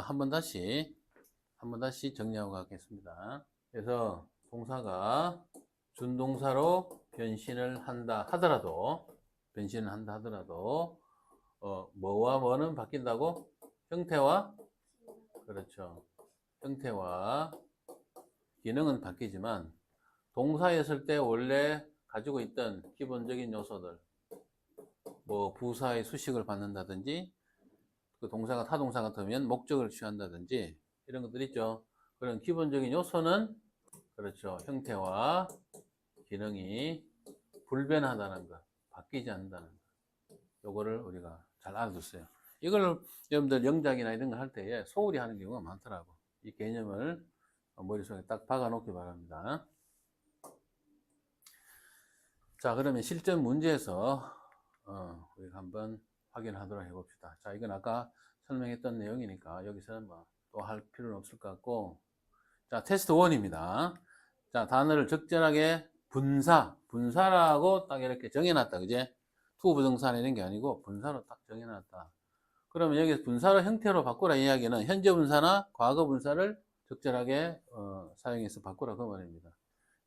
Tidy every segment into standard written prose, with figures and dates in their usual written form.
한번 다시 정리하고 가겠습니다. 그래서 동사가 준동사로 변신을 한다 하더라도 뭐와 뭐는 바뀐다고? 형태와, 그렇죠. 형태와 기능은 바뀌지만 동사였을 때 원래 가지고 있던 기본적인 요소들, 뭐 부사의 수식을 받는다든지, 그 동사가 타동사 같으면 목적을 취한다든지 이런 것들 있죠. 그런 기본적인 요소는, 그렇죠, 형태와 기능이 불변하다는 것, 바뀌지 않는다는 것, 요거를 우리가 잘 알아두세요. 이걸 여러분들 영작이나 이런 거 할 때에 소홀히 하는 경우가 많더라고. 이 개념을 머릿속에 딱 박아 놓기 바랍니다. 자, 그러면 실전 문제에서 우리가 한번 확인하도록 해봅시다. 자, 이건 아까 설명했던 내용이니까 여기서는 뭐 또 할 필요는 없을 것 같고, 자, 테스트 1입니다. 자, 단어를 적절하게 분사라고 딱 이렇게 정해놨다, 그제? 투부정사 이런 게 아니고 분사로 딱 정해놨다. 그러면 여기서 분사로 형태로 바꾸라 이야기는 현재 분사나 과거 분사를 적절하게 사용해서 바꾸라 그 말입니다.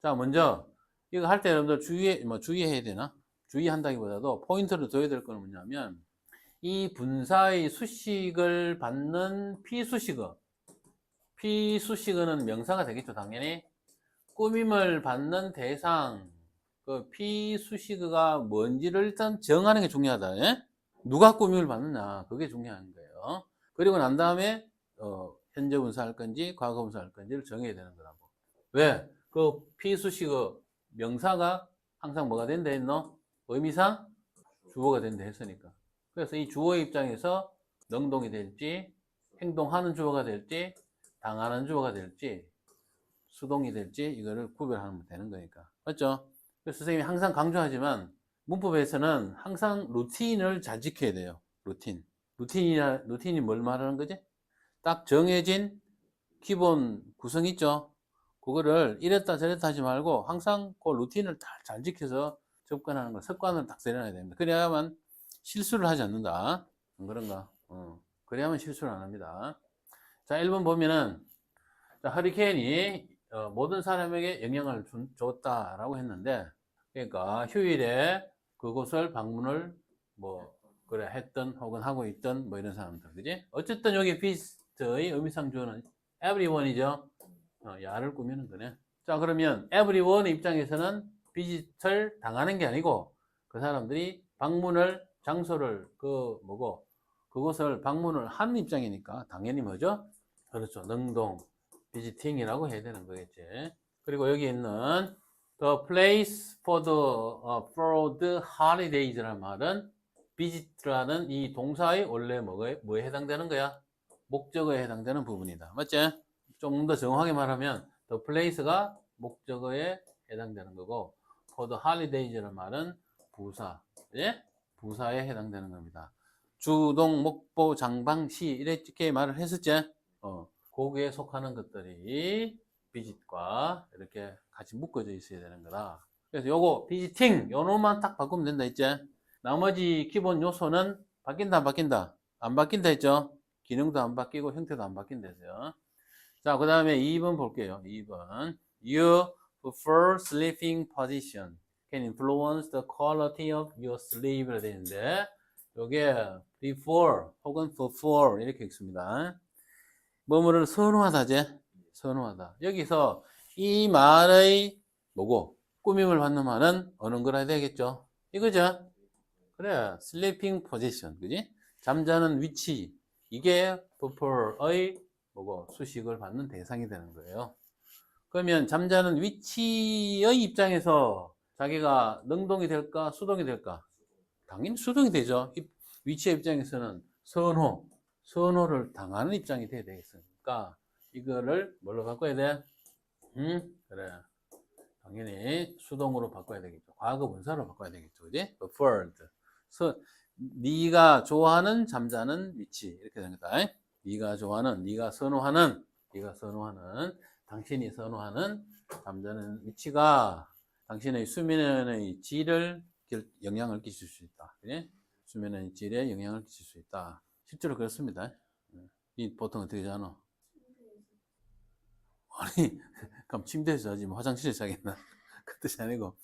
자, 먼저 이거 할 때 여러분들 주의해야 되나? 주의한다기보다도 포인트를 둬야 될 건 뭐냐면, 이 분사의 수식을 받는 피수식어는 명사가 되겠죠, 당연히. 꾸밈을 받는 대상, 그 피수식어가 뭔지를 일단 정하는 게 중요하다. 예? 누가 꾸밈을 받느냐, 그게 중요한 거예요. 그리고 난 다음에 현재 분사 할 건지 과거 분사 할 건지를 정해야 되는 거라고. 왜? 그 피수식어 명사가 항상 뭐가 된다 했노? 의미상 주어가 된다 했으니까. 그래서 이 주어의 입장에서 능동이 될지, 행동하는 주어가 될지, 당하는 주어가 될지, 수동이 될지 이거를 구별하면 되는 거니까. 맞죠? 그래서 선생님이 항상 강조하지만 문법에서는 항상 루틴을 잘 지켜야 돼요. 루틴이 뭘 말하는 거지? 딱 정해진 기본 구성 있죠? 그거를 이랬다 저랬다 하지 말고 항상 그 루틴을 잘 지켜서 접근하는 거, 습관을 딱 들여놔야 됩니다. 그래야만 실수를 하지 않는다. 그런가? 그래야만 실수를 안 합니다. 자, 1번 보면은, 자, 허리케인이 모든 사람에게 영향을 줬다라고 했는데, 그러니까 휴일에 그곳을 방문을 뭐 그래 했던 혹은 하고 있던 뭐 이런 사람들, 그지? 어쨌든 여기 비스트의 의미상 주어는 everyone이죠. 야를 꾸미는 거네. 자, 그러면 everyone 입장에서는 비짓을 당하는 게 아니고 그 사람들이 장소를 그곳을 방문을 하는 입장이니까 당연히 뭐죠? 그렇죠. 능동 비지팅이라고 해야 되는 거겠지. 그리고 여기 있는 the place for the holidays라는 말은 visit라는 이 동사의 원래 뭐에 해당되는 거야? 목적어에 해당되는 부분이다. 맞지? 좀 더 정확하게 말하면 the place가 목적어에 해당되는 거고 for the holidays라는 말은 부사, 예? 부사에 해당되는 겁니다. 주동, 목보, 장방시 이렇게 말을 했었지? 거기에 속하는 것들이 비짓과 이렇게 같이 묶어져 있어야 되는 거다. 그래서 요거 비지팅 요놈만 딱 바꾸면 된다 했지? 나머지 기본 요소는 바뀐다 안 바뀐다? 안 바뀐다 했죠? 기능도 안 바뀌고 형태도 안 바뀐다 했어요. 자, 그 다음에 2번 볼게요. 2번. Your preferred sleeping position can influence the quality of your sleep이라 되는데, 요게 before 혹은 before 이렇게 읽습니다. 뭐뭐를 선호하다제? 선호하다. 여기서 이 말의 뭐고? 꾸밈을 받는 말은 어느 거라 해야 되겠죠? 이거죠? 그래, sleeping position, 그지? 잠자는 위치. 이게 prefer의 뭐고? 수식을 받는 대상이 되는 거예요. 그러면 잠자는 위치의 입장에서 자기가 능동이 될까? 수동이 될까? 당연히 수동이 되죠. 위치의 입장에서는 선호를 당하는 입장이 돼야 되겠으니까 이거를 뭘로 바꿔야 돼? 그래. 당연히 수동으로 바꿔야 되겠죠. 과거 분사로 바꿔야 되겠죠. 그지? preferred. 네가 좋아하는 잠자는 위치 이렇게 됩니다. 네가 좋아하는, 네가 선호하는, 당신이 선호하는 잠자는 위치가 당신의 수면의 질을 영향을 끼칠 수 있다. 그지? 수면의 질에 영향을 끼칠 수 있다. 실제로 그렇습니다. 이 보통 어떻게 자노? 아니, 그럼 침대에서 자지 뭐 화장실에서 자겠나? 그 뜻이 아니고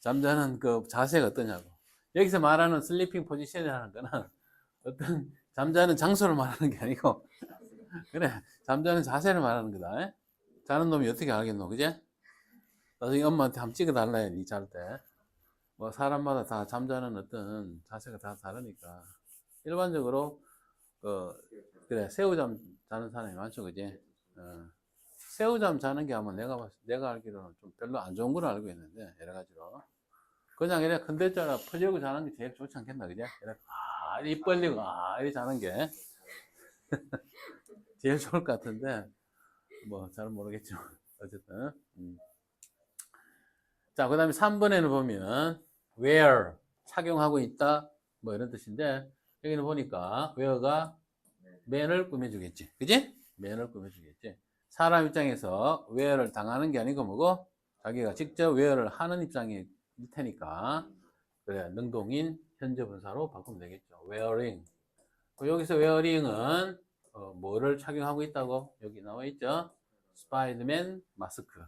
잠자는 그 자세가 어떠냐고. 여기서 말하는 슬리핑 포지션이라는 거는 어떤 잠자는 장소를 말하는 게 아니고 그래 잠자는 자세를 말하는 거다. 자는 놈이 어떻게 알겠노, 그제? 나중에 엄마한테 한번 찍어달라 해, 니 잘 때. 뭐 사람마다 다 잠자는 어떤 자세가 다 다르니까 일반적으로 그래 새우잠 자는 사람이 많죠, 그지? 새우잠 자는 게 아마 내가 알기로는 좀 별로 안 좋은 걸 알고 있는데 여러 가지로 그냥 이래 컨대자라 퍼지고 자는 게 제일 좋지 않겠나, 그지? 이래 입 벌리고 이렇게 자는 게 제일 좋을 것 같은데 뭐 잘 모르겠지만 어쨌든 자, 그 다음에 3번에는 보면 wear 착용하고 있다 뭐 이런 뜻인데 여기는 보니까 wear가 man을 꾸며주겠지, 그지? man을 꾸며주겠지. 사람 입장에서 wear를 당하는 게 아니고 뭐고 자기가 직접 wear를 하는 입장일 테니까 그래 능동인 현재 분사로 바꾸면 되겠죠. wearing. 여기서 wearing은 뭐를 착용하고 있다고 여기 나와 있죠. 스파이더맨 마스크.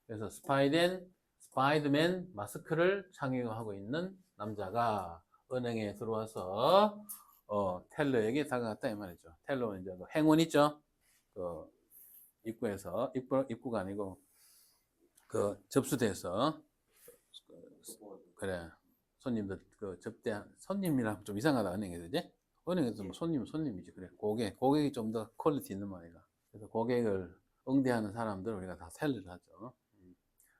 그래서 스파이더맨 마스크를 착용하고 있는 남자가 은행에 들어와서 텔러에게 다가갔다 이 말이죠. 텔러는 이제 행운 있죠. 그 입구에서 입구가 아니고 그 접수대에서 그래 손님들 그 접대한 손님이랑 좀 이상하다 은행에 그지? 은행에서 뭐 손님은 손님이지 그래 고객이 좀 더 퀄리티 있는 말이다. 그래서 고객을 응대하는 사람들 우리가 다 텔러를 하죠.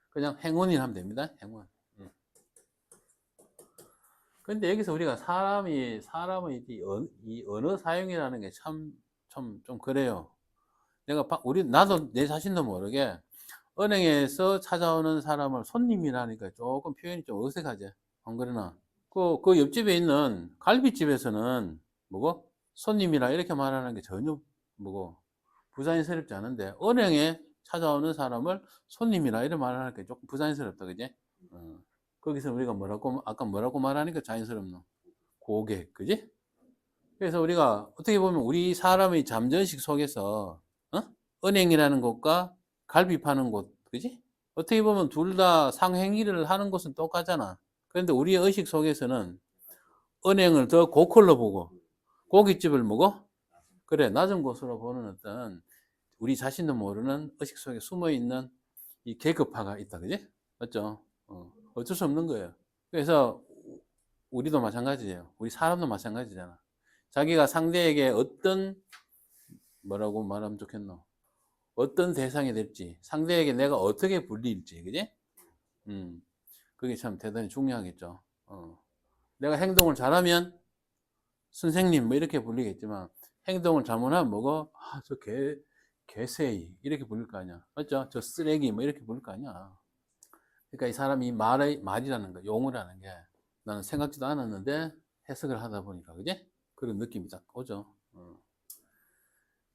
그냥 행운이 하면 됩니다. 행운. 근데 여기서 우리가 사람의 이 언어 사용이라는 게 참 좀 그래요. 나도 내 자신도 모르게 은행에서 찾아오는 사람을 손님이라니까 조금 표현이 좀 어색하지. 안 그러나? 그 옆집에 있는 갈비집에서는 뭐고? 손님이라 이렇게 말하는 게 전혀 뭐고? 부자연스럽지 않은데, 은행에 찾아오는 사람을 손님이라 이렇게 말하는 게 조금 부자연스럽다, 그지? 거기서 우리가 아까 뭐라고 말하니까 자연스럽노? 고객, 그지? 그래서 우리가 어떻게 보면 우리 사람의 잠재의식 속에서, 은행이라는 곳과 갈비 파는 곳, 그지? 어떻게 보면 둘 다 상행위를 하는 곳은 똑같잖아. 그런데 우리의 의식 속에서는 은행을 더 고퀄로 보고, 고깃집을 뭐고? 그래, 낮은 곳으로 보는 어떤 우리 자신도 모르는 의식 속에 숨어 있는 이 계급화가 있다, 그지? 맞죠? 어쩔 수 없는 거예요. 그래서 우리도 마찬가지예요. 우리 사람도 마찬가지잖아. 자기가 상대에게 뭐라고 말하면 좋겠노? 어떤 대상이 될지, 상대에게 내가 어떻게 불릴지, 그지? 그게 참 대단히 중요하겠죠. 내가 행동을 잘하면 선생님 뭐 이렇게 불리겠지만 행동을 잘못하면 뭐고 저 개새이 이렇게 부를 거 아니야. 맞죠? 저 쓰레기 뭐 이렇게 부를 거 아니야. 그러니까 이 사람이 말이라는 거, 용어라는 게 나는 생각지도 않았는데 해석을 하다 보니까 그지? 그런 느낌이 딱 오죠.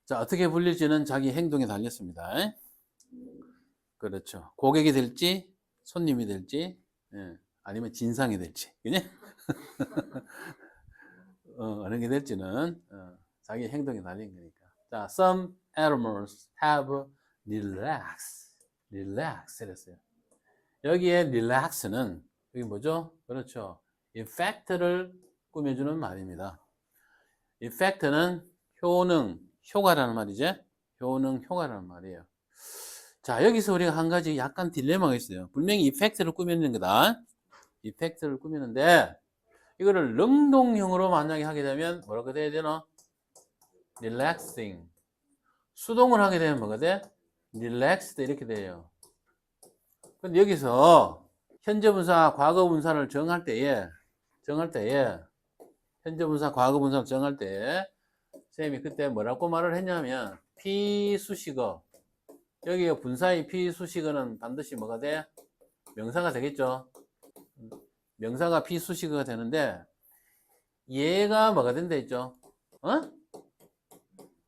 자, 어떻게 불릴지는 자기 행동에 달렸습니다. 그렇죠. 고객이 될지 손님이 될지 아니면 진상이 될지 그지? 어느 게 될지는 자기 행동에 달린 거니까. 자, some animals have relax 이랬어요. 여기에 relax는 여기 뭐죠? 그렇죠. effect를 꾸며주는 말입니다. effect는 효과라는 말이죠. 효과라는 말이에요. 자, 여기서 우리가 한 가지 약간 딜레마가 있어요. 분명히 effect를 꾸미는 거다. effect를 꾸미는데 이거를 능동형으로 만약에 하게 되면 뭐라고 돼야 되나? relaxing. 수동을 하게 되면 뭐가 돼? relaxed 이렇게 돼요. 근데 여기서 현재 분사, 과거 분사를 정할 때에 현재 분사, 과거 분사를 정할 때 선생님이 그때 뭐라고 말을 했냐면 피수식어 여기 분사의 피수식어는 반드시 뭐가 돼? 명사가 되겠죠. 명사가 피수식어가 되는데 얘가 뭐가 된다 했죠?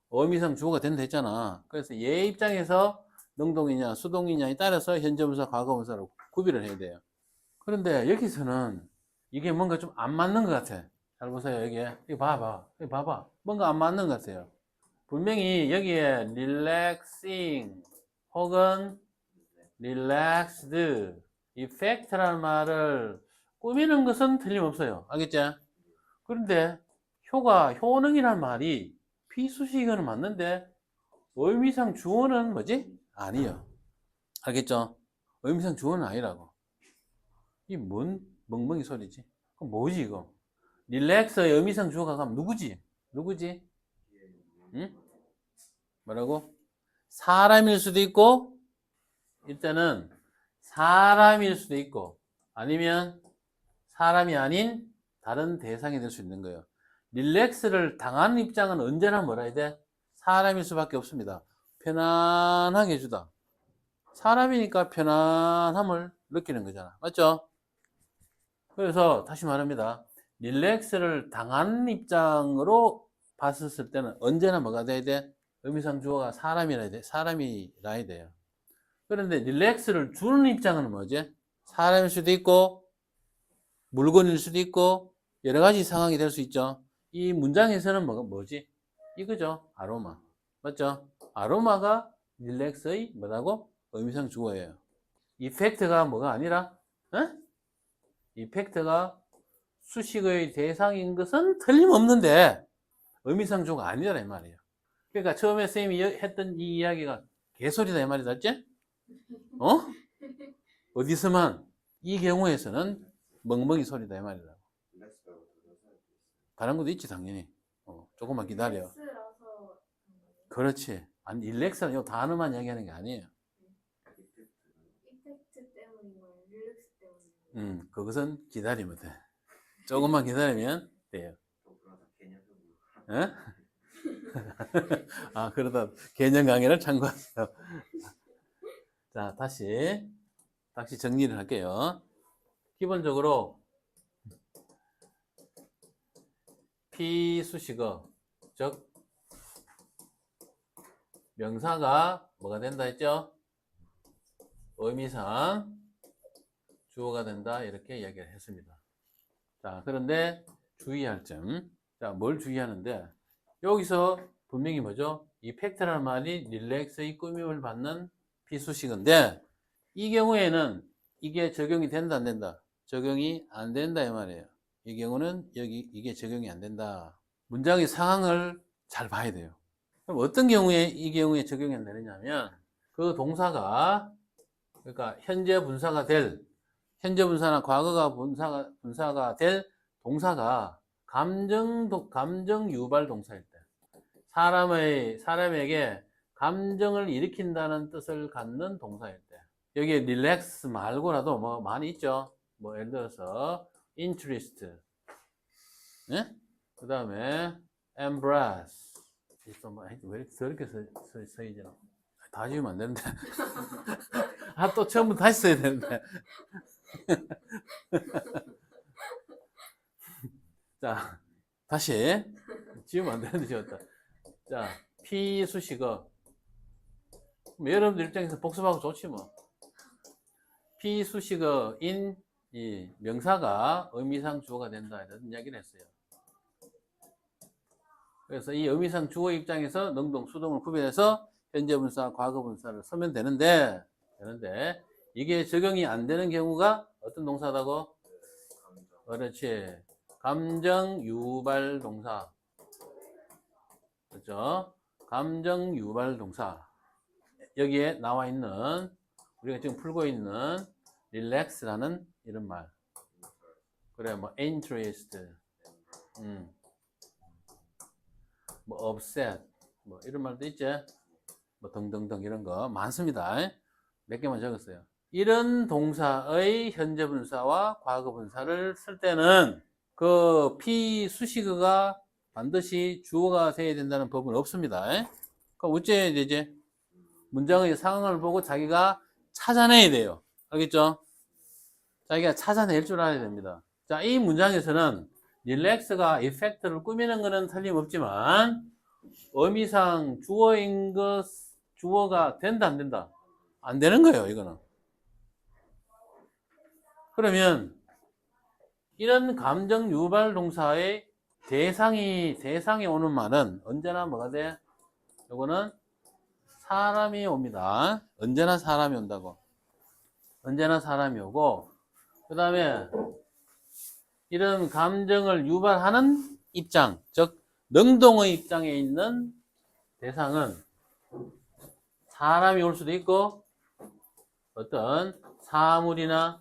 어미상 주어가 된다 했잖아. 그래서 얘 입장에서 능동이냐 수동이냐에 따라서 현재분사 과거분사로 구비를 해야 돼요. 그런데 여기서는 이게 뭔가 좀 안 맞는 것 같아. 잘 보세요. 이거 봐봐. 뭔가 안 맞는 것 같아요. 분명히 여기에 relaxing 혹은 relaxed effect라는 말을 꾸미는 것은 틀림없어요. 알겠지? 그런데 효능이란 말이 비수식어는 맞는데 의미상 주어는 뭐지? 아니요. 알겠죠? 의미상 주어는 아니라고. 이 뭔 멍멍이 소리지? 그럼 뭐지 이거? 릴렉스의 의미상 주어가 가면 누구지? 누구지? 응? 뭐라고? 사람일 수도 있고 일단은 사람일 수도 있고 아니면 사람이 아닌 다른 대상이 될 수 있는 거예요. 릴렉스를 당하는 입장은 언제나 뭐라 해야 돼? 사람일 수밖에 없습니다. 편안하게 해주다. 사람이니까 편안함을 느끼는 거잖아. 맞죠? 그래서 다시 말합니다. 릴렉스를 당하는 입장으로 봤을 때는 언제나 뭐가 돼야 돼? 의미상 주어가 사람이라 돼. 사람이라 돼요. 그런데 릴렉스를 주는 입장은 뭐지? 사람일 수도 있고 물건일 수도 있고 여러 가지 상황이 될 수 있죠. 이 문장에서는 뭐지? 이거죠. 아로마. 맞죠? 아로마가 릴렉스의 뭐라고? 의미상 주어예요. 이펙트가 뭐가 아니라 에? 이펙트가 수식의 대상인 것은 틀림없는데 의미상 주어가 아니라 이 말이에요. 그러니까 처음에 선생님이 했던 이 이야기가 개소리다 이 말이다. 알지? 어? 어디서만 이 경우에서는 멍멍이 소리다 이 말이다. 다른 것도 있지 당연히. 조금만 기다려. 그렇지. 아니 릴렉스는 요 단어만 이야기하는 게 아니에요. 이펙트 때문인 거예요? 릴렉스 때문인 거예요? 그것은 기다리면 돼. 조금만 기다리면 돼요. 에? 아, 그러다 개념 강의를 참고하세요. 자, 다시 정리를 할게요. 기본적으로 피수식어, 즉 명사가 뭐가 된다 했죠? 의미상 주어가 된다 이렇게 이야기를 했습니다. 자, 그런데 주의할 점. 자, 뭘 주의하는데 여기서 분명히 뭐죠? 이펙트라는 말이 릴렉스의 꾸밈을 받는 비수식인데 이 경우에는 이게 적용이 된다 안 된다? 적용이 안 된다 이 말이에요. 이 경우는 이게 적용이 안 된다. 문장의 상황을 잘 봐야 돼요. 그럼 어떤 경우에 이 경우에 적용이 안 되느냐면 그 동사가 그러니까 현재 분사가 될 현재 분사나 과거가 분사가 될 동사가 감정 유발 동사일 때 사람에게 감정을 일으킨다는 뜻을 갖는 동사일 때 여기에 relax 말고라도 뭐 많이 있죠. 뭐 예를 들어서 interest, 네? 그 다음에 embrace. 왜 이렇게 저렇게 써있지? 다 지우면 안 되는데. 아, 또 처음부터 다시 써야 되는데. 자, 다시. 지우면 안 되는데 지웠다. 자, 피수식어. 여러분들 입장에서 복습하고 좋지 뭐. 피수식어인 이 명사가 의미상 주어가 된다 이런 이야기를 했어요. 그래서 이 의미상 주어 입장에서 능동, 수동을 구별해서 현재 분사, 과거 분사를 쓰면 되는데 이게 적용이 안 되는 경우가 어떤 동사라고? 그렇지. 감정 유발 동사. 그렇죠? 감정 유발 동사. 여기에 나와 있는 우리가 지금 풀고 있는 relax라는 이런 말. 그래 뭐 interest. 뭐 upset. 뭐 이런 말도 있지. 뭐 등등등 이런 거 많습니다. 몇 개만 적었어요. 이런 동사의 현재 분사와 과거 분사를 쓸 때는 그 피수식어가 반드시 주어가 돼야 된다는 법은 없습니다. 그럼 어째야 되지? 문장의 상황을 보고 자기가 찾아내야 돼요. 알겠죠? 자기가 찾아낼 줄 알아야 됩니다. 자, 이 문장에서는 릴렉스가 이펙트를 꾸미는 것은 틀림없지만 의미상 주어가 된다 안 된다? 안 되는 거예요, 이거는. 그러면 이런 감정 유발 동사의 대상이 오는 말은 언제나 뭐가 돼? 요거는 사람이 옵니다. 언제나 사람이 온다고. 언제나 사람이 오고, 그 다음에 이런 감정을 유발하는 입장, 즉 능동의 입장에 있는 대상은 사람이 올 수도 있고 어떤 사물이나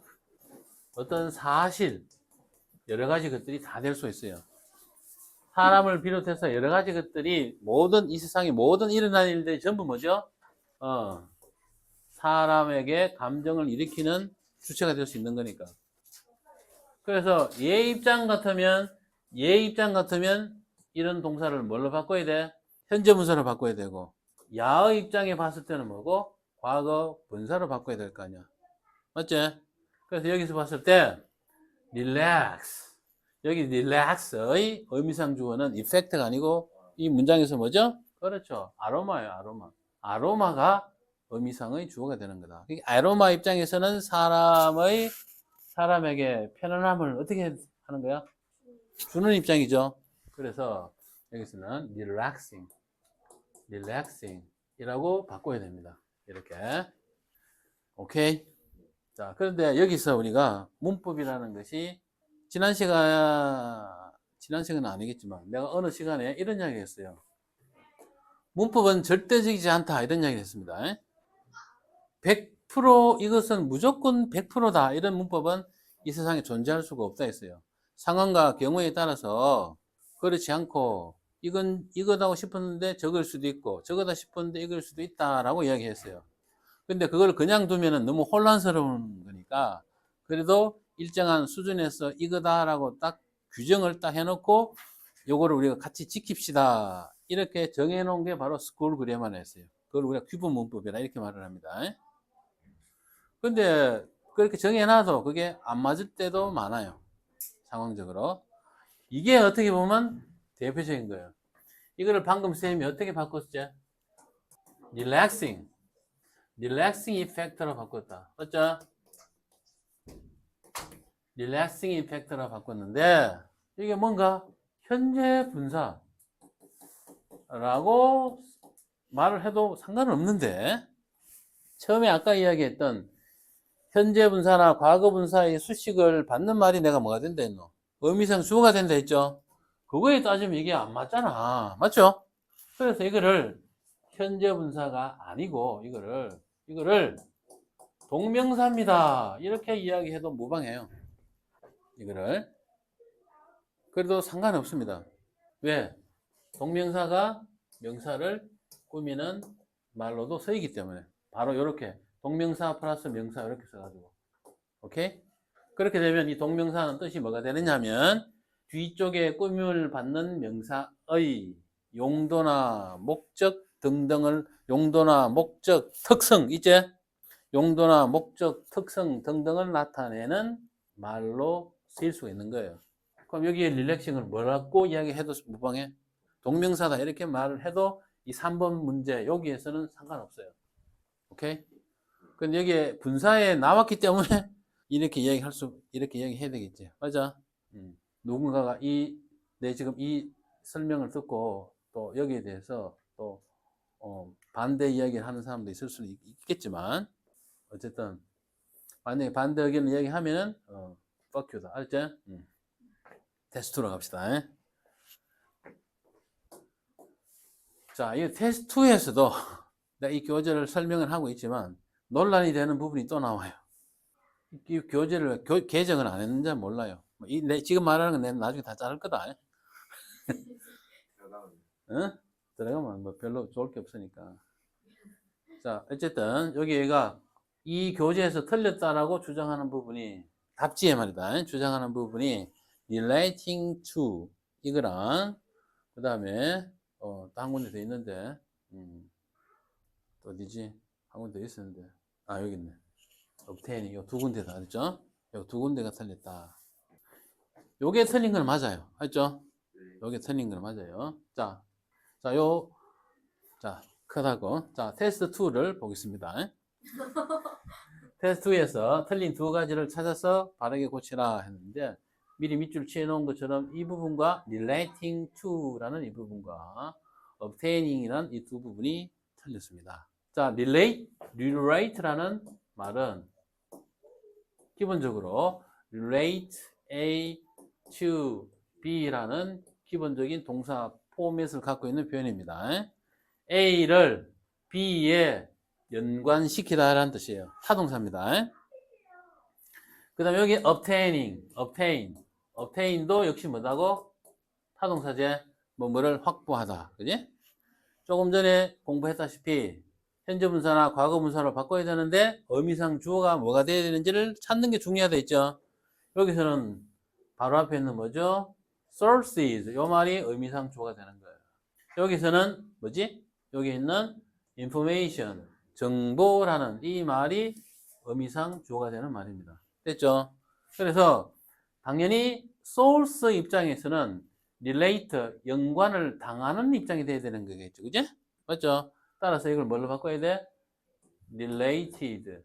어떤 사실, 여러 가지 것들이 다 될 수 있어요. 사람을 비롯해서 여러 가지 것들이 모든 이 세상의 모든 일어나는 일들이 전부 뭐죠? 사람에게 감정을 일으키는 주체가 될 수 있는 거니까. 그래서 얘 입장 같으면 이런 동사를 뭘로 바꿔야 돼? 현재 분사로 바꿔야 되고, 야의 입장에 봤을 때는 뭐고? 과거 분사로 바꿔야 될 거 아니야. 맞지? 그래서 여기서 봤을 때 relax, 여기 relax의 의미상 주어는 effect가 아니고 이 문장에서 뭐죠? 그렇죠. 아로마예요. 아로마. 아로마가 의미상의 주어가 되는 거다. 아로마 입장에서는 사람에게 편안함을 어떻게 하는 거야? 주는 입장이죠. 그래서 여기서는 relaxing 이라고 바꿔야 됩니다. 이렇게. 오케이. 자, 그런데 여기서 우리가 문법이라는 것이 지난 시간은 아니겠지만 내가 어느 시간에 이런 이야기 했어요. 문법은 절대적이지 않다. 이런 이야기 했습니다. 100% 이것은 무조건 100%다. 이런 문법은 이 세상에 존재할 수가 없다 했어요. 상황과 경우에 따라서 그렇지 않고 이거다고 싶었는데 저걸 수도 있고 저거다 싶었는데 이걸 수도 있다라고 이야기했어요. 근데 그걸 그냥 두면은 너무 혼란스러운 거니까 그래도 일정한 수준에서 이거다라고 딱 규정을 딱 해놓고 요거를 우리가 같이 지킵시다. 이렇게 정해놓은 게 바로 스쿨 그래머였어요. 그걸 우리가 규범 문법이라 이렇게 말을 합니다. 근데 그렇게 정해놔도 그게 안 맞을 때도 많아요. 상황적으로. 이게 어떻게 보면 대표적인 거예요. 이거를 방금 쌤이 어떻게 바꿨지? relaxing effect로 바꿨다. 맞죠? relaxing effect로 바꿨는데 이게 뭔가 현재 분사라고 말을 해도 상관은 없는데 처음에 아까 이야기했던 현재 분사나 과거 분사의 수식을 받는 말이 내가 뭐가 된다 했노? 의미상 주어가 된다 했죠? 그거에 따지면 이게 안 맞잖아. 맞죠? 그래서 이거를 현재 분사가 아니고 이거를 동명사입니다. 이렇게 이야기해도 무방해요. 이거를. 그래도 상관없습니다. 왜? 동명사가 명사를 꾸미는 말로도 쓰이기 때문에. 바로 이렇게 동명사 플러스 명사 이렇게 써가지고. 오케이? 그렇게 되면 이 동명사는 뜻이 뭐가 되느냐면 뒤쪽에 꾸밈을 받는 명사의 용도나 목적 등등을 용도나 목적 특성 이제 용도나 목적 특성 등등을 나타내는 말로 쓰일 수가 있는 거예요. 그럼 여기에 릴렉싱을 뭐라고 이야기해도 무방해? 동명사다 이렇게 말을 해도 이 3번 문제 여기에서는 상관없어요. 오케이? 근데 여기에 분사에 나왔기 때문에 이렇게 이야기해야 되겠지. 맞아? 누군가가 지금 이 설명을 듣고 또 여기에 대해서 또 반대 이야기를 하는 사람도 있을 수는 있겠지만 어쨌든 만약에 반대 의견을 이야기하면은 fuck you다. 알았지? 테스트 2로 갑시다. 자, 이 테스트 2에서도 내가 이 교재를 설명을 하고 있지만 논란이 되는 부분이 또 나와요. 이 교재를 개정을 안 했는지 몰라요. 지금 말하는 건 내가 나중에 다 자를 거다. 응? 들어가면 뭐 별로 좋을 게 없으니까. 자, 어쨌든 여기가 이 교재에서 틀렸다라고 주장하는 부분이 답지에 말이다. 주장하는 부분이 relating to 이거랑 그 다음에 또 한 군데 더 있는데 또 어디지? 한 군데 더 있었는데 여기 있네. obtaining 요 두 군데다 알죠? 요 두 군데가 틀렸다. 요게 틀린 건 맞아요. 알죠? 요게 틀린 건 맞아요. 자, 크다고. 자, 테스트 2를 보겠습니다. 테스트 2에서 틀린 두 가지를 찾아서 바르게 고치라 했는데 미리 밑줄 치해 놓은 것처럼 이 부분과 relating to라는 이 부분과 obtaining이란 이 두 부분이 틀렸습니다. 자, relate라는 말은 기본적으로 relate A to B라는 기본적인 동사 포맷을 갖고 있는 표현입니다. A를 B에 연관시키다라는 뜻이에요. 타동사입니다. 그 다음에 여기 obtain도 역시 뭐다고? 타동사제, 뭐를 확보하다. 그지? 조금 전에 공부했다시피 현재 분사나 과거 분사로 바꿔야 되는데 의미상 주어가 뭐가 돼야 되는지를 찾는 게 중요하다 했죠. 여기서는 바로 앞에 있는 뭐죠? sources. 이 말이 의미상 주어가 되는 거예요. 여기서는 뭐지? 여기 있는 information, 정보라는 이 말이 의미상 주어가 되는 말입니다. 됐죠? 그래서 당연히 source 입장에서는 relate, 연관을 당하는 입장이 돼야 되는 거겠죠. 그죠? 맞죠? 따라서 이걸 뭘로 바꿔야 돼? related로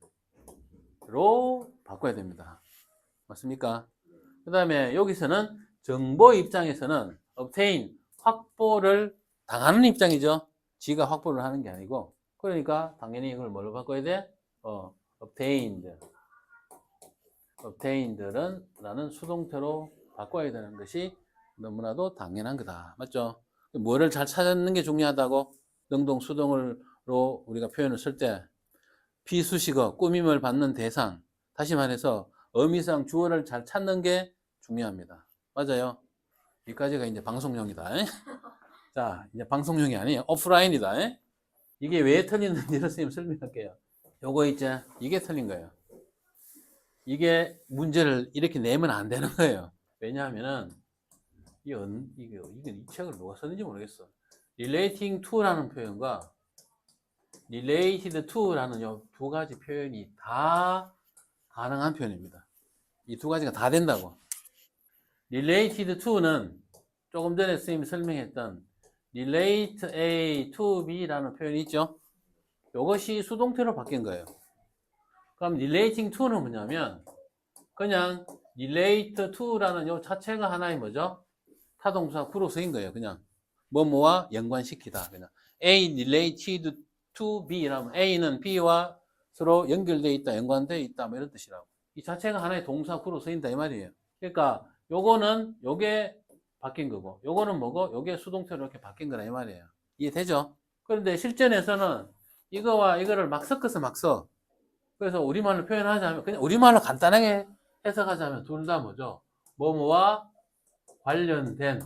바꿔야 됩니다. 맞습니까? 그 다음에 여기서는 정보 입장에서는 obtain, 확보를 당하는 입장이죠. 지가 확보를 하는 게 아니고. 그러니까 당연히 이걸 뭘로 바꿔야 돼? obtained는 라는 수동태로 바꿔야 되는 것이 너무나도 당연한 거다. 맞죠? 뭐를 잘 찾는 게 중요하다고? 능동 수동으로 우리가 표현을 쓸 때 피수식어, 꾸밈을 받는 대상, 다시 말해서 의미상 주어를 잘 찾는 게 중요합니다. 맞아요? 여기까지가 이제 방송용이다. 자, 이제 방송용이 아니에요. 오프라인이다. 이게 왜 틀리는지를 선생님 설명할게요. 요거 있죠? 이게 틀린 거예요. 이게 문제를 이렇게 내면 안 되는 거예요. 왜냐하면은 이 책을 누가 썼는지 모르겠어. relating to라는 표현과 related to라는 이 두 가지 표현이 다 가능한 표현입니다. 이 두 가지가 다 된다고. related to는 조금 전에 선생님이 설명했던 relate A to B라는 표현이 있죠. 이것이 수동태로 바뀐 거예요. 그럼 relating to는 뭐냐면 그냥 relate to라는 요 자체가 하나의 뭐죠? 타동사 구로 쓰인 거예요. 그냥 뭐뭐와 연관시키다. 그냥 A related to B라면 A는 B와 서로 연결되어 있다, 연관되어 있다, 뭐 이런 뜻이라고. 이 자체가 하나의 동사 구로 쓰인다 이 말이에요. 그러니까 요거는 요게 바뀐 거고, 요거는 뭐고, 요게 수동태로 이렇게 바뀐 거라 이 말이에요. 이해되죠? 그런데 실전에서는 이거와 이거를 막 섞어서 막 써. 그래서 우리말로 표현하자면, 그냥 우리말로 간단하게 해석하자면 둘 다 뭐죠? 뭐뭐와 관련된,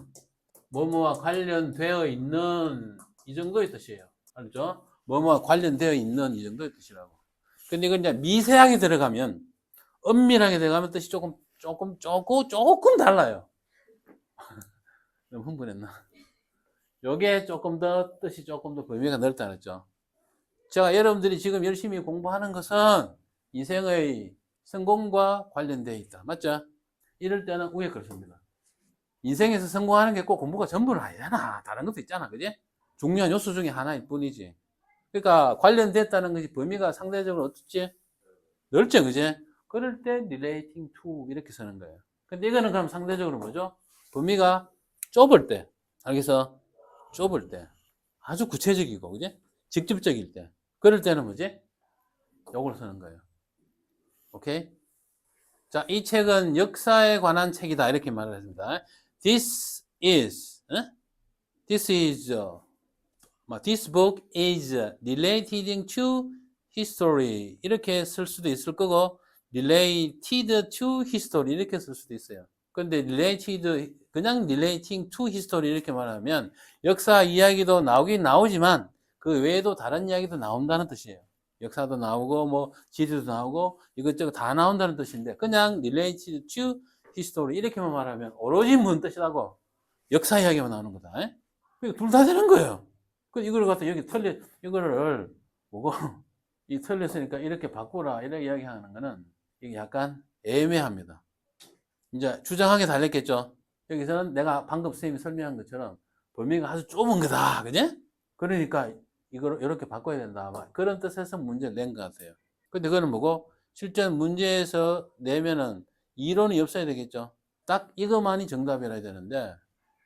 뭐뭐와 관련되어 있는 이 정도의 뜻이에요. 알죠? 뭐뭐와 관련되어 있는 이 정도의 뜻이라고. 근데 이건 이제 미세하게 들어가면, 엄밀하게 들어가면 뜻이 조금 달라요. 너무 흥분했나? 요게 조금 더 뜻이 조금 더 범위가 넓다 그랬죠. 제가 여러분들이 지금 열심히 공부하는 것은 인생의 성공과 관련되어 있다. 맞죠? 이럴 때는 위에 걸 씁니다. 인생에서 성공하는 게 꼭 공부가 전부는 아니잖아. 다른 것도 있잖아. 그지? 중요한 요소 중에 하나일 뿐이지. 그러니까 관련됐다는 것이 범위가 상대적으로 어떻지? 넓죠. 그지? 그럴 때 relating to 이렇게 쓰는 거예요. 근데 이거는 그럼 상대적으로 뭐죠? 범위가 좁을 때. 알겠어? 좁을 때. 아주 구체적이고, 그지? 직접적일 때. 그럴 때는 뭐지? 요걸 쓰는 거예요. 오케이? 자, 이 책은 역사에 관한 책이다. 이렇게 말을 했습니다. This book is relating to history. 이렇게 쓸 수도 있을 거고, related to history. 이렇게 쓸 수도 있어요. 근데 그냥 relating to history 이렇게 말하면 역사 이야기도 나오긴 나오지만 그 외에도 다른 이야기도 나온다는 뜻이에요. 역사도 나오고 뭐 지리도 나오고 이것저것 다 나온다는 뜻인데 그냥 related to history 이렇게만 말하면 오로지 뭔 뜻이라고? 역사 이야기만 나오는 거다. 둘 다 되는 거예요. 이걸 갖다 여기 이거를 뭐고 이 틀렸으니까 이렇게 바꾸라 이렇게 이야기하는 거는 이게 약간 애매합니다. 이제 주장하게 달렸겠죠. 여기서는 내가 방금 선생님이 설명한 것처럼 범위가 아주 좁은 거다. 그지? 그러니까 이걸 이렇게 바꿔야 된다. 그런 뜻에서 문제를 낸 것 같아요. 근데 그거는 뭐고? 실전 문제에서 내면은 이론이 없어야 되겠죠. 딱 이것만이 정답이라 해야 되는데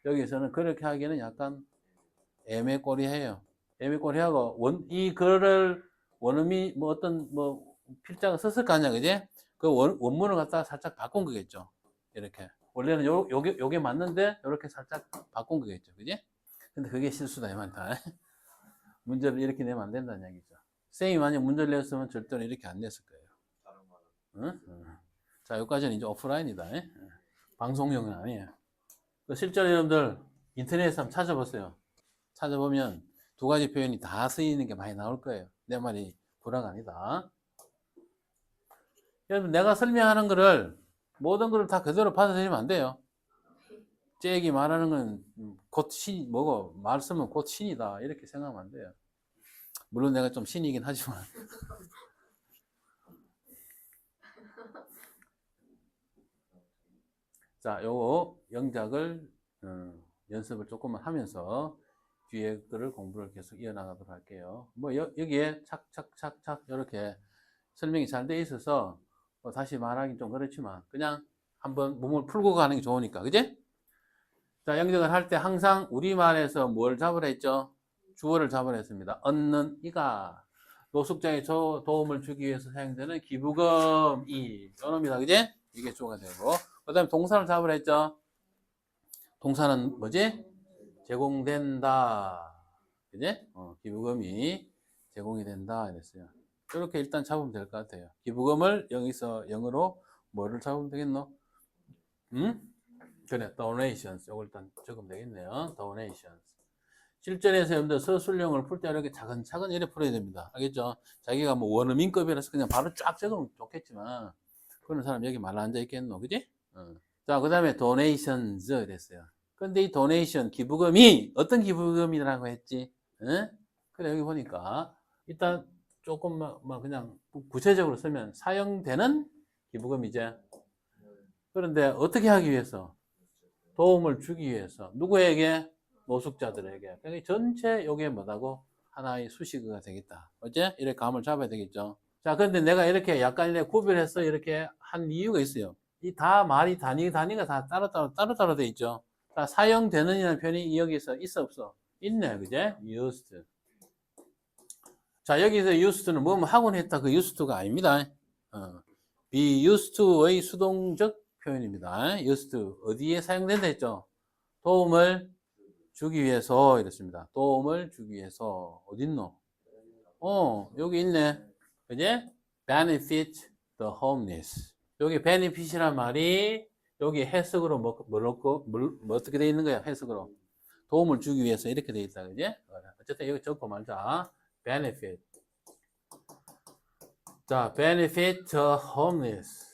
여기서는 그렇게 하기에는 약간 애매꼬리해요. 애매꼬리하고 이 글을 원어민 뭐 어떤 뭐 필자가 썼을 거 아니야, 그지? 그 원문을 갖다가 살짝 바꾼 거겠죠. 이렇게 원래는 요게 맞는데 이렇게 살짝 바꾼 거겠죠, 그지? 근데 그게 실수다 이 말이다. 문제를 이렇게 내면 안 된다는 얘기죠. 쌤이 만약 문제를 냈으면 절대로 이렇게 안 냈을 거예요. 응? 자, 여기까지는 이제 오프라인이다. 방송용은 아니에요. 실제로 여러분들 인터넷에서 한번 찾아보세요. 찾아보면 두 가지 표현이 다 쓰이는 게 많이 나올 거예요. 내 말이 불화가 아니다. 여러분, 내가 설명하는 거를 모든 거를 다 그대로 받아들이면 안 돼요. 잭이 말하는 건 곧 신, 뭐고, 말 쓰면 곧 신이다. 이렇게 생각하면 안 돼요. 물론 내가 좀 신이긴 하지만. 자, 요거 영작을 연습을 조금만 하면서 뒤에 거를 공부를 계속 이어나가도록 할게요. 뭐 여기에 착착착착 이렇게 설명이 잘 돼 있어서 뭐 다시 말하기 좀 그렇지만 그냥 한번 몸을 풀고 가는 게 좋으니까, 그지? 자, 영작을 할 때 항상 우리말에서 뭘 잡으라 했죠? 주어를 잡으라 했습니다. 얻는 이가 노숙자의 도움을 주기 위해서 사용되는 기부금이 이놈이다, 그지? 이게 주어가 되고, 그 다음에 동사를 잡으라 했죠? 동사는 뭐지? 제공된다, 그지? 기부금이 제공이 된다 이랬어요. 이렇게 일단 잡으면 될 것 같아요. 기부금을 여기서 영어로 뭐를 잡으면 되겠노? 그래, donations. 이걸 일단 적으면 되겠네요. donations. 실전에서 여러분들 서술형을 풀 때 이렇게 차근차근 이렇게 풀어야 됩니다. 알겠죠? 자기가 뭐 원어민급이라서 그냥 바로 쫙 적으면 좋겠지만 그런 사람 여기 말로 앉아 있겠노, 그지? 자, 그 다음에 donations 이랬어요. 근데 이 donation 기부금이 어떤 기부금이라고 했지? 그래, 여기 보니까 일단 조금 막 그냥 구체적으로 쓰면 사용되는 기부금이제. 그런데 어떻게 하기 위해서? 도움을 주기 위해서. 누구에게? 노숙자들에게. 그러니까 전체 요게 뭐다고? 하나의 수식어가 되겠다. 어째? 이렇게 감을 잡아야 되겠죠. 자, 그런데 내가 이렇게 약간 이렇게 구별해서 이렇게 한 이유가 있어요. 이 다 말이 단위가 다 따로따로 돼 있죠. 자, 사용되는이라는 표현이 여기서 있어 없어? 있네, 그제? used. 자, 여기서 used는 뭐뭐 하곤 했다. 그 used가 아닙니다. be used to의 수동적 표현입니다. used 어디에 사용된다 했죠? 도움을 주기 위해서 이랬습니다. 도움을 주기 위해서 어딨노? 여기 있네. 그지? benefit the homeless. 여기 benefit이란 말이 여기 해석으로 뭐 어떻게 돼 있는 거야? 해석으로 도움을 주기 위해서 이렇게 돼 있다, 그지? 어쨌든 여기 적고 말자. benefit. 자, benefit the homeless.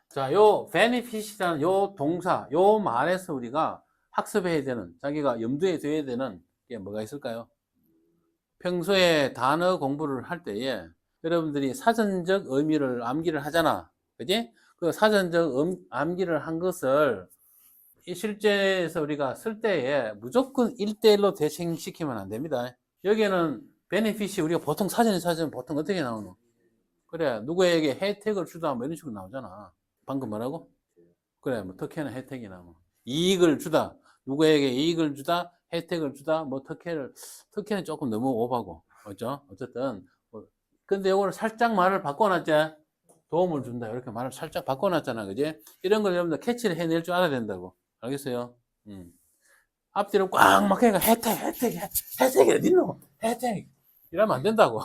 자, 요 benefit이라는 요 동사, 요 말에서 우리가 학습해야 되는, 자기가 염두에 둬야 되는 게 뭐가 있을까요? 평소에 단어 공부를 할 때에 여러분들이 사전적 의미를 암기를 하잖아. 그지? 그 사전적 암기를 한 것을 이 실제에서 우리가 쓸 때에 무조건 1대1로 대칭시키면 안 됩니다. 여기에는 베네핏이 우리가 보통 사전에 보통 어떻게 나오노? 그래, 누구에게 혜택을 주다 뭐 이런 식으로 나오잖아. 방금 뭐라고? 그래, 뭐 특혜는 혜택이나 뭐 이익을 주다. 누구에게 이익을 주다, 혜택을 주다, 뭐 특혜는 조금 너무 오바고, 그죠? 어쨌든 근데 이거를 살짝 말을 바꿔놨지. 도움을 준다 이렇게 말을 살짝 바꿔놨잖아, 그지? 이런 걸 여러분들 캐치를 해낼 줄 알아야 된다고. 알겠어요? 앞뒤로 꽉 막히니까 혜택이 어딨노? 혜택 이러면 안 된다고.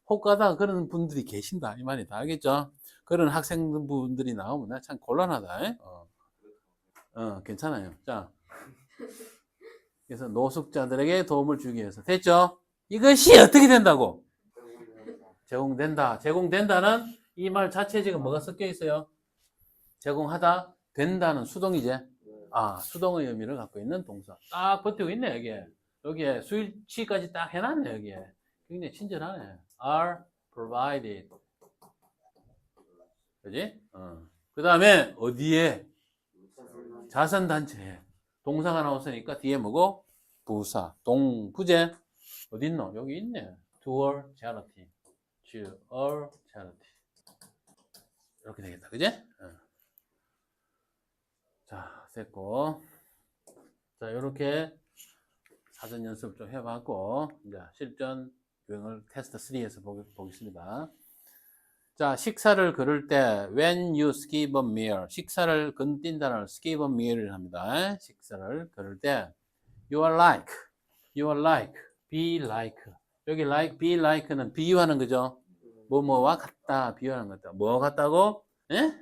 혹 가다가 그런 분들이 계신다 이 말이다. 알겠죠? 그런 학생분들이 나오면 나 참 곤란하다. 괜찮아요. 자, 그래서 노숙자들에게 도움을 주기 위해서 됐죠? 이것이 어떻게 된다고? 제공된다. 제공된다는 이 말 자체에 지금 뭐가 섞여 있어요? 제공하다 된다는 수동이제. 수동의 의미를 갖고 있는 동사. 딱 버티고 있네 여기에 수일치까지 딱 해놨네 여기에. 굉장히 친절하네. are provided. 그지? 그 다음에 어디에? 자선단체에. 동사가 나왔으니까 뒤에 뭐고? 부사. 부제. 어딨노? 여기 있네. to a charity. to a charity. 이렇게 되겠다. 그지? 자, 됐고. 자, 이렇게 사전 연습 좀 해봤고, 이제 실전 유형을 테스트 3에서 보겠습니다. 자, 식사를 걸을 때 when you skip a meal, 식사를 건띈다는 skip a meal을 합니다. 식사를 걸을 때 you are like, be like. 여기 like, be like는 비유하는 거죠. 뭐뭐와 같다, 비유하는 거다. 뭐 같다고? 예?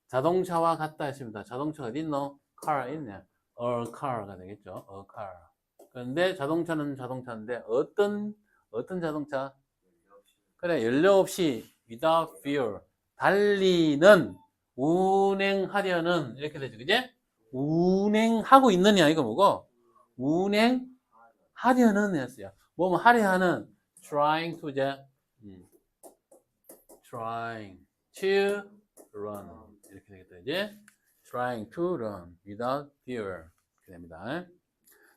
자동차와 같다 했습니다. 자동차가 어디 있노? car 있네. a car가 되겠죠. a car. 그런데 자동차는 자동차인데 어떤 자동차? 그래, 연료 없이 without fuel. 달리는, 운행하려는 이렇게 되죠. 그제? 운행하고 있느냐 이거 뭐고? 운행하려는 했어요. 뭐뭐 하려 하는 trying to 이제 trying to run 이렇게 되겠다. 이제 trying to run without fear 이렇게 됩니다.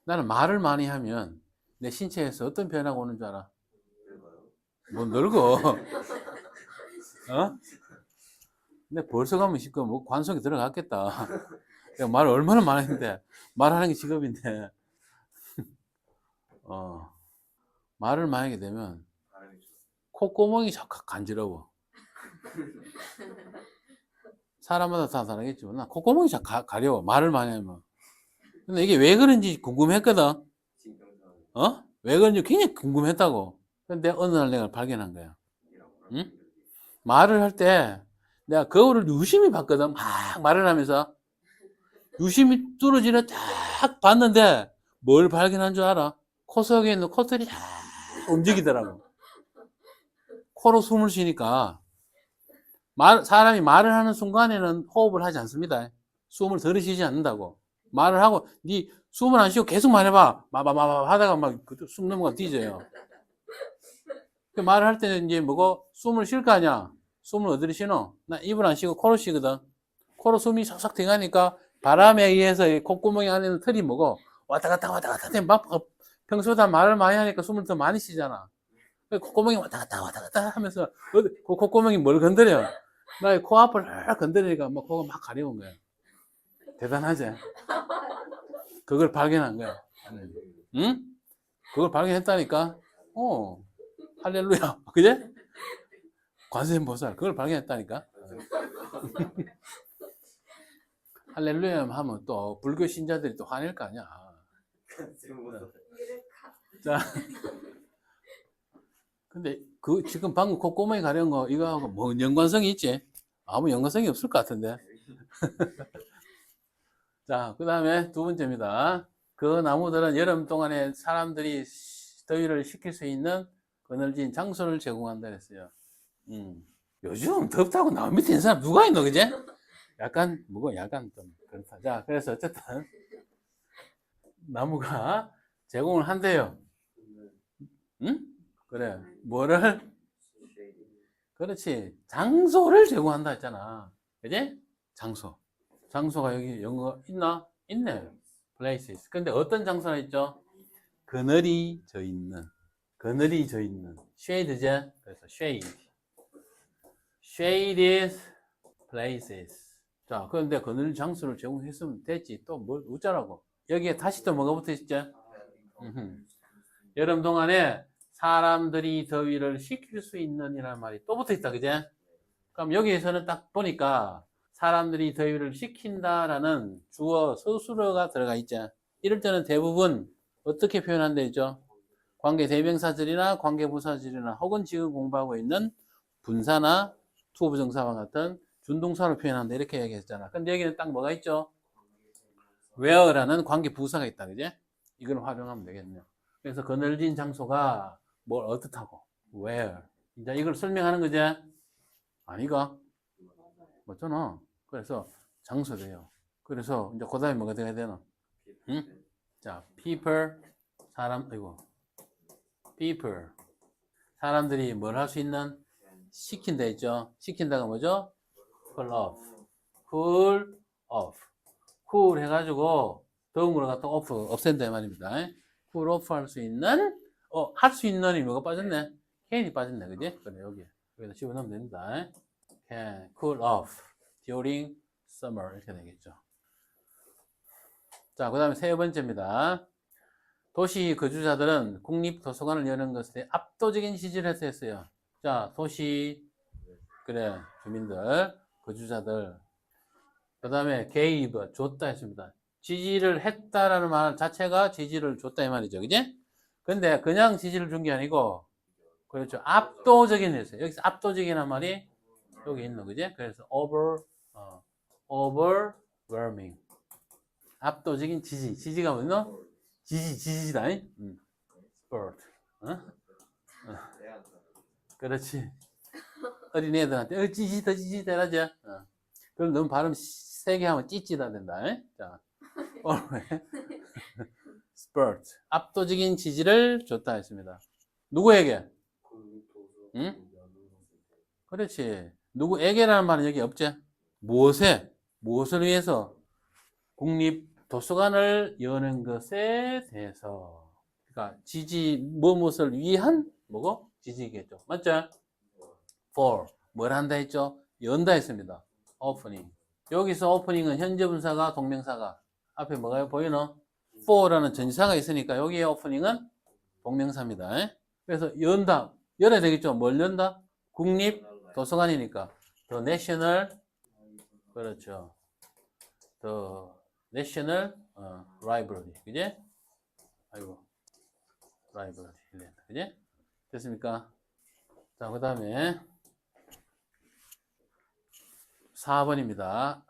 나는 말을 많이 하면 내 신체에서 어떤 변화가 오는 줄 알아? 뭐 늙어. 어? 근데 벌써 가면 시끄러 뭐 관성이 들어갔겠다. 말을 얼마나 많이 했는데 말하는 게 직업인데 말을 많이 하게 되면 콧구멍이 자꾸 간지러워. 사람마다 다 다르겠지만 나 콧구멍이 자꾸 가려워. 말을 많이 하면. 근데 이게 왜 그런지 궁금했거든. 왜 그런지 굉장히 궁금했다고. 근데 어느 날 내가 발견한 거야. 응? 말을 할 때 내가 거울을 유심히 봤거든. 막 말을 하면서 유심히 뚫어지는 딱 봤는데 뭘 발견한 줄 알아? 코 속에 있는 코털이 쫙 움직이더라고. 코로 숨을 쉬니까 사람이 말을 하는 순간에는 호흡을 하지 않습니다. 숨을 들이쉬지 않는다고. 말을 하고 네 숨을 안 쉬고 계속 말해봐. 마바마바 하다가 막 숨 넘어가 뒤져요. 말을 할 때는 이제 뭐고 숨을 쉴 거 아니야. 숨을 어디로 쉬노? 나 입을 안 쉬고 코로 쉬거든. 코로 숨이 싹싹 들어가니까 바람에 의해서 콧구멍 안에 있는 털이 뭐고 왔다 갔다 막 평소보다 말을 많이 하니까 숨을 더 많이 쉬잖아. 콧구멍이 왔다 갔다 하면서 콧구멍이 뭘 건드려? 나 코앞을 건드리니까 막 코가 막 가려운 거야. 대단하지? 그걸 발견한 거야. 응? 그걸 발견했다니까? 할렐루야. 그제? 관세음보살. 그걸 발견했다니까? 할렐루야 하면 또 불교 신자들이 또 화낼 거 아니야. 자. 근데 지금 방금 콧구멍이 가려운 거 이거하고 뭐 연관성이 있지? 아무 연관성이 없을 것 같은데. 자, 그 다음에 두 번째입니다. 그 나무들은 여름 동안에 사람들이 더위를 식힐 수 있는 그늘진 장소를 제공한다 그랬어요. 요즘 덥다고 나무 밑에 있는 사람 누가 있노, 그제? 약간 좀 그렇다. 자, 그래서 어쨌든 나무가 제공을 한대요. 응? 그래. 뭐를? 그렇지. 장소를 제공한다 했잖아. 그지? 장소가 여기 영어 있나? 있네. places. 근데 어떤 장소가 있죠? 그늘이 져 있는. shade제. 그래서 shade is places. 자, 그런데 그늘 장소를 제공했으면 됐지. 또 뭘 웃자라고. 여기에 다시 또 뭐가 붙어 있죠? 여름 동안에 사람들이 더위를 식힐 수 있는 이라는 말이 또 붙어 있다. 그제? 그럼 여기에서는 딱 보니까 사람들이 더위를 식힌다라는 주어 서술어가 들어가 있죠. 이럴 때는 대부분 어떻게 표현한다 했죠? 관계 대명사절이나 관계 부사절이나 혹은 지금 공부하고 있는 분사나 투 부정사와 같은 준동사로 표현한다 이렇게 얘기했잖아. 근데 여기는 딱 뭐가 있죠? where라는 관계 부사가 있다. 그제? 이걸 활용하면 되겠네요. 그래서 그늘진 장소가 뭘 어떻다고? where. 이제 이걸 설명하는 거지? 아니가? 맞잖아. 그래서 장소돼요. 그래서 이제 그 다음에 뭐가 돼야 되나? 응? 자, people, people. 사람들이 뭘 할 수 있는? 시킨다 했죠? 시킨다가 뭐죠? cool off. cool 해가지고 더운 걸 갖다 없앤다 이 말입니다. cool off 할 수 있는, 할 수 있는이 뭐가 빠졌네? can이 빠졌네, 그지? 그래, 여기다 집어넣으면 됩니다. can cool off during summer 이렇게 되겠죠. 자, 그 다음에 세 번째입니다. 도시 거주자들은 국립도서관을 여는 것에 압도적인 지지를 했어요. 자, 도시, 그래, 주민들, 거주자들. 그 다음에 gave, 줬다 했습니다. 지지를 했다라는 말 자체가 지지를 줬다 이 말이죠. 그지? 근데 그냥 지지를 준 게 아니고, 그렇죠. 압도적인 했어요. 여기서 압도적이라는 말이 여기 있는 거지? 그래서 overwhelming. 압도적인 지지. 지지가 뭐냐? 지지다. sport. 어? 그렇지. 어린애들한테 찌지다 이러지. 그럼 너무 발음 세게 하면 찌찌다 된다. 자, spurt. 압도적인 지지를 줬다 했습니다. 누구에게? 응? 그렇지. 누구에게라는 말은 여기 없지? 무엇을 위해서? 국립도서관을 여는 것에 대해서. 그러니까 무엇을 위한 뭐고? 지지겠죠. 맞죠? for. 뭘 한다 했죠? 연다 했습니다. opening. 여기서 opening은 현재 분사가 동명사가 앞에 뭐가 보이노? for라는 전치사가 있으니까 여기에 opening은 동명사입니다. 그래서 연다. 열어야 되겠죠? 뭘 연다? 국립도서관이니까 the national, 그렇죠. the national library. 그지? 아이고. library. 그지? 됐습니까? 자, 그 다음에 4번입니다.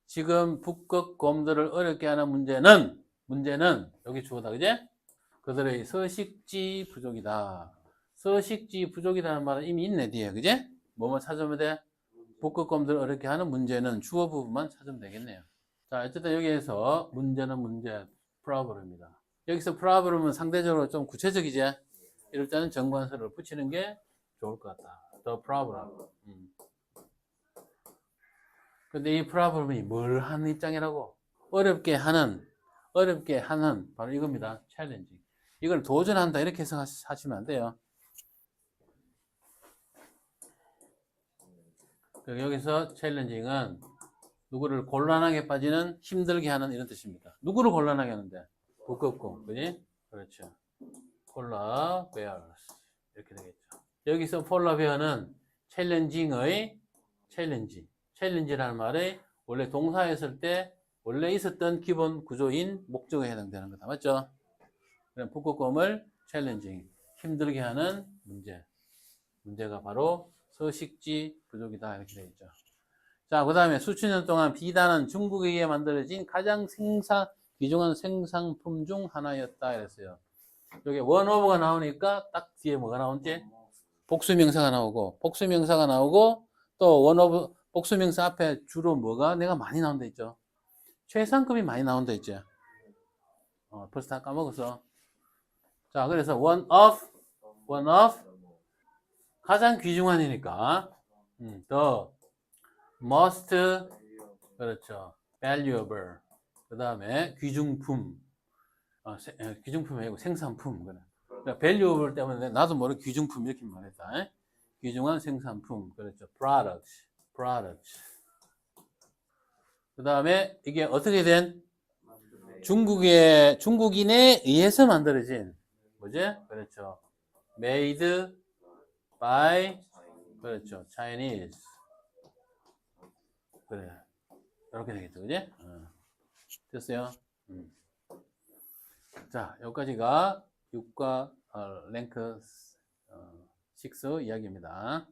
지금 북극곰들을 어렵게 하는 문제는 여기 주어다. 그지? 그들의 서식지 부족이다. 서식지 부족이라는 말은 이미 있네 뒤에. 그지? 뭐뭐 찾으면 돼? 북극곰들을 어렵게 하는 문제는 주어 부분만 찾으면 되겠네요. 자, 어쨌든 여기에서 문제는 problem입니다. 여기서 problem은 상대적으로 좀 구체적이지? 이럴 때는 정관사를 붙이는 게 좋을 것 같다. The problem. 근데 이 problem이 뭘 하는 입장이라고? 어렵게 하는 바로 이겁니다. challenge. 이걸 도전한다 이렇게 해석하시면 안 돼요. 여기서 challenging은 누구를 곤란하게 빠지는, 힘들게 하는 이런 뜻입니다. 누구를 곤란하게 하는데? 북극곰, 그지? 그렇죠. 폴라 베어스 이렇게 되겠죠. 여기서 폴라 베어는 challenging의 challenge라는 말이 원래 동사였을 때 원래 있었던 기본 구조인 목적에 해당되는 거다. 맞죠? 그럼 북극곰을 challenging, 힘들게 하는 문제가 바로 서식지 부족이다 이렇게 되어 있죠. 자, 그 다음에 수천 년 동안 비단은 중국에 의해 만들어진 가장 귀중한 생산품 중 하나였다 이랬어요. 여기 원오버가 나오니까 딱 뒤에 뭐가 나오지? 복수명사가 나오고 또 원오버 복수명사 앞에 주로 뭐가 내가 많이 나온다 있죠? 최상급이 많이 나온다 있죠? 벌써 다 까먹었어. 자, 그래서 one of 가장 귀중한이니까 the most, 그렇죠, valuable. 그 다음에 귀중품. 귀중품이 아니고 생산품. 그러니까 valuable 때문에 나도 모르게 귀중품 이렇게 말했다. 귀중한 생산품. 그렇죠. product. 그 다음에 이게 어떻게 된? 중국인에 의해서 만들어진 뭐지? 그렇죠. made by, 그렇죠, Chinese. 그래. 이렇게 되겠죠. 그지? 됐어요? 자, 여기까지가 6과 랭크 6 이야기입니다.